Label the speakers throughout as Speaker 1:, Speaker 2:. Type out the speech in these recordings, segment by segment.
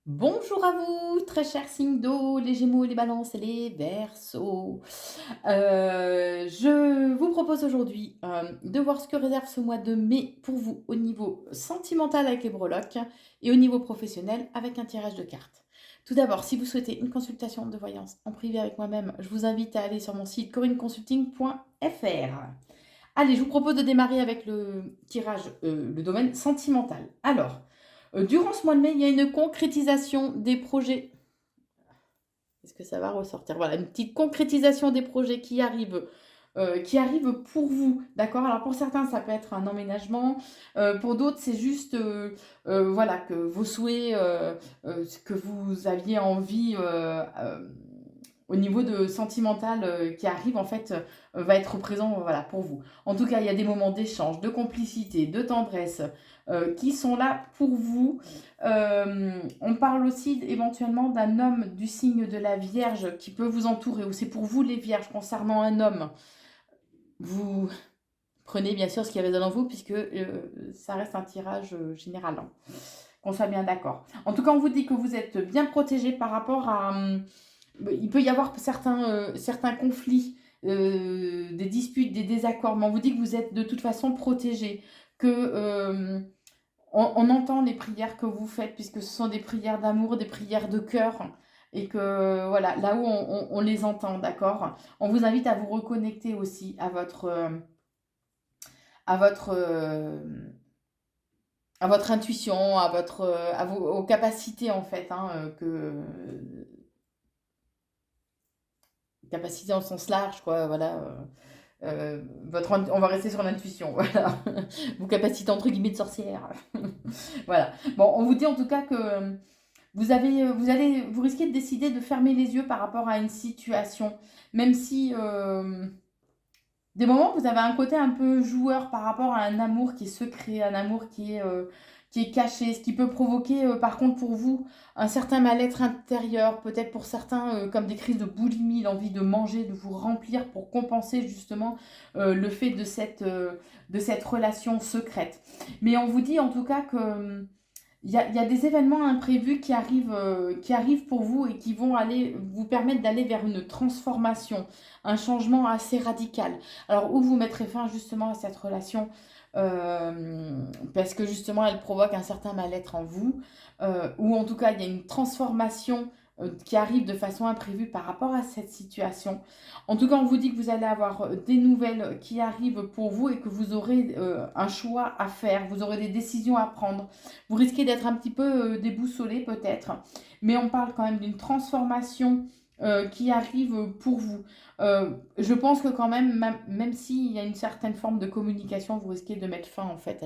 Speaker 1: Bonjour à vous, très chers signes d'eau, les Gémeaux, les Balances et les Verseaux. Je vous propose aujourd'hui de voir ce que réserve ce mois de mai pour vous au niveau sentimental avec les breloques et au niveau professionnel avec un tirage de cartes. Tout d'abord, si vous souhaitez une consultation de voyance en privé avec moi-même, je vous invite à aller sur mon site corinneconsulting.fr. Allez, je vous propose de démarrer avec le tirage, le domaine sentimental. Alors, durant ce mois de mai, il y a une concrétisation des projets. Est-ce que ça va ressortir? Voilà, une petite concrétisation des projets qui arrivent pour vous, d'accord? Alors pour certains, ça peut être un emménagement, pour d'autres, c'est juste, voilà, que vos souhaits, ce que vous aviez envie, au niveau de sentimental, qui arrive en fait, va être présent, voilà, pour vous. En tout cas, il y a des moments d'échange, de complicité, de tendresse, qui sont là pour vous. On parle aussi éventuellement d'un homme du signe de la Vierge qui peut vous entourer, ou c'est pour vous les Vierges concernant un homme. Vous prenez bien sûr ce qui résonne en vous, puisque ça reste un tirage général, hein, qu'on soit bien d'accord. En tout cas, on vous dit que vous êtes bien protégé par rapport à... il peut y avoir certains conflits, des disputes, des désaccords, mais on vous dit que vous êtes de toute façon protégé, que on entend les prières que vous faites, puisque ce sont des prières d'amour, des prières de cœur, et que voilà, là où on les entend, d'accord? On vous invite à vous reconnecter aussi à votre, à votre intuition, aux capacités en fait, hein, capacités en sens large, quoi, voilà. On va rester sur l'intuition, voilà. Vos capacités entre guillemets de sorcière. Voilà. Bon, on vous dit en tout cas que vous risquez de décider de fermer les yeux par rapport à une situation, même si des moments vous avez un côté un peu joueur par rapport à un amour qui est secret, un amour qui est caché, ce qui peut provoquer par contre pour vous un certain mal-être intérieur, peut-être pour certains comme des crises de boulimie, l'envie de manger, de vous remplir pour compenser justement le fait de cette relation secrète. Mais on vous dit en tout cas que il y a des événements imprévus qui arrivent pour vous et qui vont aller vous permettre d'aller vers une transformation, un changement assez radical. Alors, où vous mettrez fin justement à cette relation, parce que justement elle provoque un certain mal-être en vous, ou en tout cas il y a une transformation qui arrive de façon imprévue par rapport à cette situation. En tout cas, on vous dit que vous allez avoir des nouvelles qui arrivent pour vous et que vous aurez un choix à faire, vous aurez des décisions à prendre. Vous risquez d'être un petit peu déboussolé peut-être, mais on parle quand même d'une transformation qui arrive pour vous. Je pense que quand même s'il y a une certaine forme de communication, vous risquez de mettre fin en fait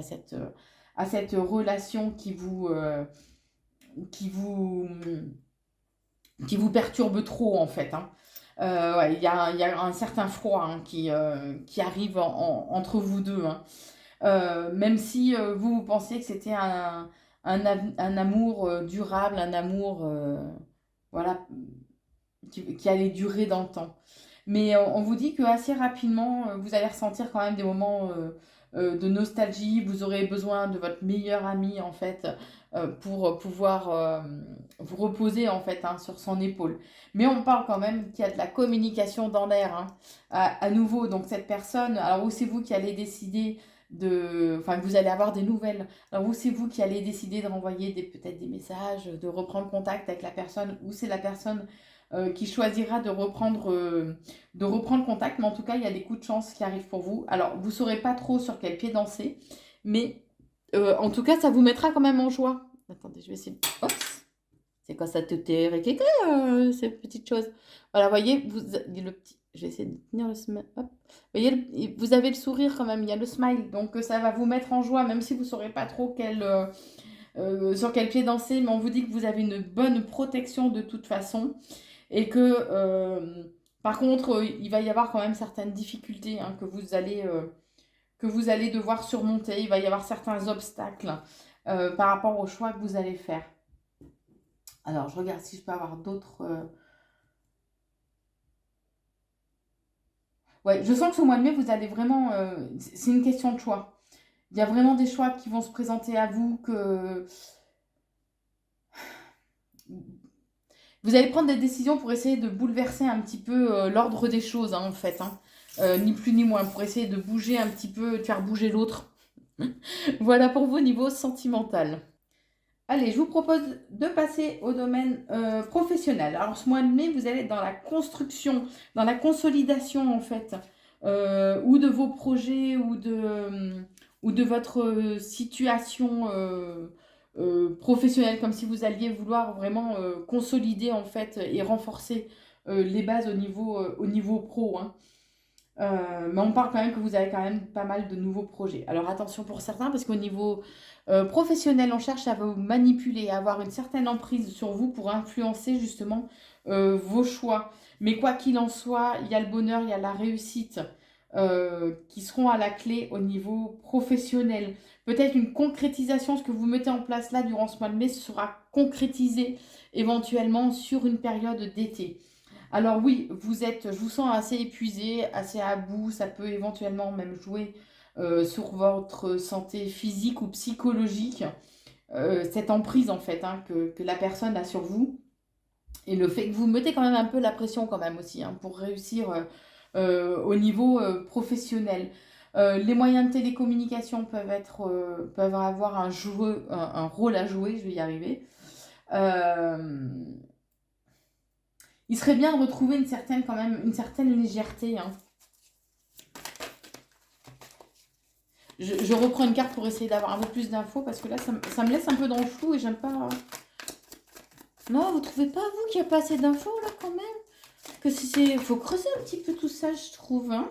Speaker 1: à cette relation qui vous, qui vous perturbe trop en fait, hein. Ouais, il y a un certain froid hein, qui arrive entre vous deux, hein. Même si vous pensiez que c'était un amour durable, un amour voilà, qui allait durer dans le temps. Mais on vous dit que assez rapidement, vous allez ressentir quand même des moments de nostalgie. Vous aurez besoin de votre meilleur ami en fait pour pouvoir vous reposer en fait hein, sur son épaule. Mais on parle quand même qu'il y a de la communication dans l'air, hein, à nouveau. Donc cette personne, alors où c'est vous qui allez décider enfin que vous allez avoir des nouvelles. Alors où c'est vous qui allez décider de renvoyer peut-être des messages, de reprendre contact avec la personne, ou c'est la personne qui choisira de reprendre contact. Mais en tout cas, il y a des coups de chance qui arrivent pour vous. Alors, vous ne saurez pas trop sur quel pied danser, mais en tout cas, ça vous mettra quand même en joie. Attendez, je vais essayer. Hop, c'est quoi ça te réquéqué, ces petites choses. Voilà, voyez, le petit. Je vais essayer de tenir le smile. Hop. Voyez, vous avez le sourire quand même, il y a le smile. Donc, ça va vous mettre en joie, même si vous ne saurez pas trop sur quel pied danser. Mais on vous dit que vous avez une bonne protection de toute façon. Et que, par contre, il va y avoir quand même certaines difficultés hein, que vous allez devoir surmonter. Il va y avoir certains obstacles par rapport au choix que vous allez faire. Alors, je regarde si je peux avoir d'autres... Ouais, je sens que ce mois de mai, vous allez vraiment... c'est une question de choix. Il y a vraiment des choix qui vont se présenter à vous que... Vous allez prendre des décisions pour essayer de bouleverser un petit peu l'ordre des choses, hein, en fait. Hein. Ni plus ni moins, pour essayer de bouger un petit peu, de faire bouger l'autre. Voilà pour vous au niveau sentimental. Allez, je vous propose de passer au domaine professionnel. Alors, ce mois de mai, vous allez être dans la construction, dans la consolidation, en fait, ou de vos projets, ou de votre situation professionnelle, comme si vous alliez vouloir vraiment consolider, en fait, et renforcer les bases au niveau pro, hein. Mais on parle quand même que vous avez quand même pas mal de nouveaux projets. Alors attention pour certains, parce qu'au niveau professionnel, on cherche à vous manipuler, à avoir une certaine emprise sur vous pour influencer justement vos choix. Mais quoi qu'il en soit, il y a le bonheur, il y a la réussite qui seront à la clé au niveau professionnel. Peut-être une concrétisation, ce que vous mettez en place là durant ce mois de mai sera concrétisé éventuellement sur une période d'été. Alors oui, je vous sens assez épuisé, assez à bout, ça peut éventuellement même jouer sur votre santé physique ou psychologique, cette emprise en fait hein, que la personne a sur vous. Et le fait que vous mettez quand même un peu la pression quand même aussi hein, pour réussir au niveau professionnel. Les moyens de télécommunication peuvent avoir un rôle à jouer, je vais y arriver. Euh, il serait bien de retrouver quand même, une certaine légèreté. Hein. Je reprends une carte pour essayer d'avoir un peu plus d'infos parce que là, ça me laisse un peu dans le flou et j'aime pas. Non, vous trouvez pas, vous, qu'il n'y a pas assez d'infos là quand même? Que si c'est. Faut creuser un petit peu tout ça, je trouve. Hein.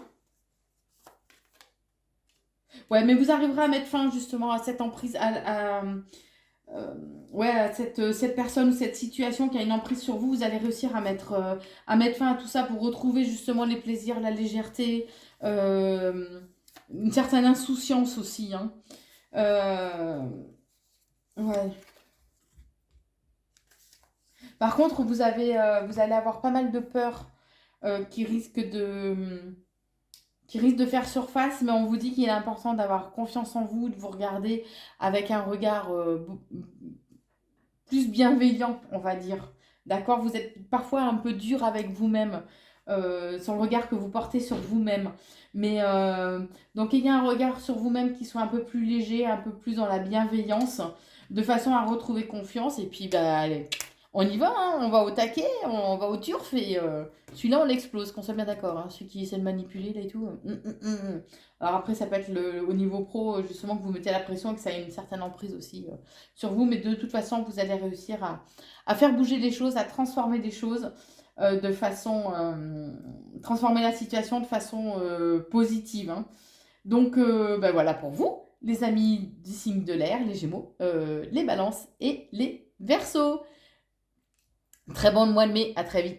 Speaker 1: Ouais, mais vous arriverez à mettre fin justement à cette emprise, ouais, à cette personne ou cette situation qui a une emprise sur vous. Vous allez réussir à mettre fin à tout ça pour retrouver justement les plaisirs, la légèreté, une certaine insouciance aussi. Hein. Euh, ouais. Par contre, vous allez avoir pas mal de peurs qui qui risquent de faire surface, mais on vous dit qu'il est important d'avoir confiance en vous, de vous regarder avec un regard plus bienveillant, on va dire. D'accord? Vous êtes parfois un peu dur avec vous-même, sur le regard que vous portez sur vous-même. Mais donc, il y a un regard sur vous-même qui soit un peu plus léger, un peu plus dans la bienveillance, de façon à retrouver confiance. Et puis, bah, allez, on y va, hein, on va au taquet, on va au turf. Et celui-là, on l'explose, qu'on soit bien d'accord. Hein, celui qui essaie de manipuler, là et tout. Alors après, ça peut être au niveau pro, justement, que vous mettez la pression et que ça ait une certaine emprise aussi sur vous. Mais de toute façon, vous allez réussir à faire bouger les choses, à transformer des choses de façon... transformer la situation de façon positive. Hein. Donc, ben voilà pour vous, les amis du signe de l'air, les Gémeaux, les Balances et les Verseaux. Très bon mois de mai, à très vite.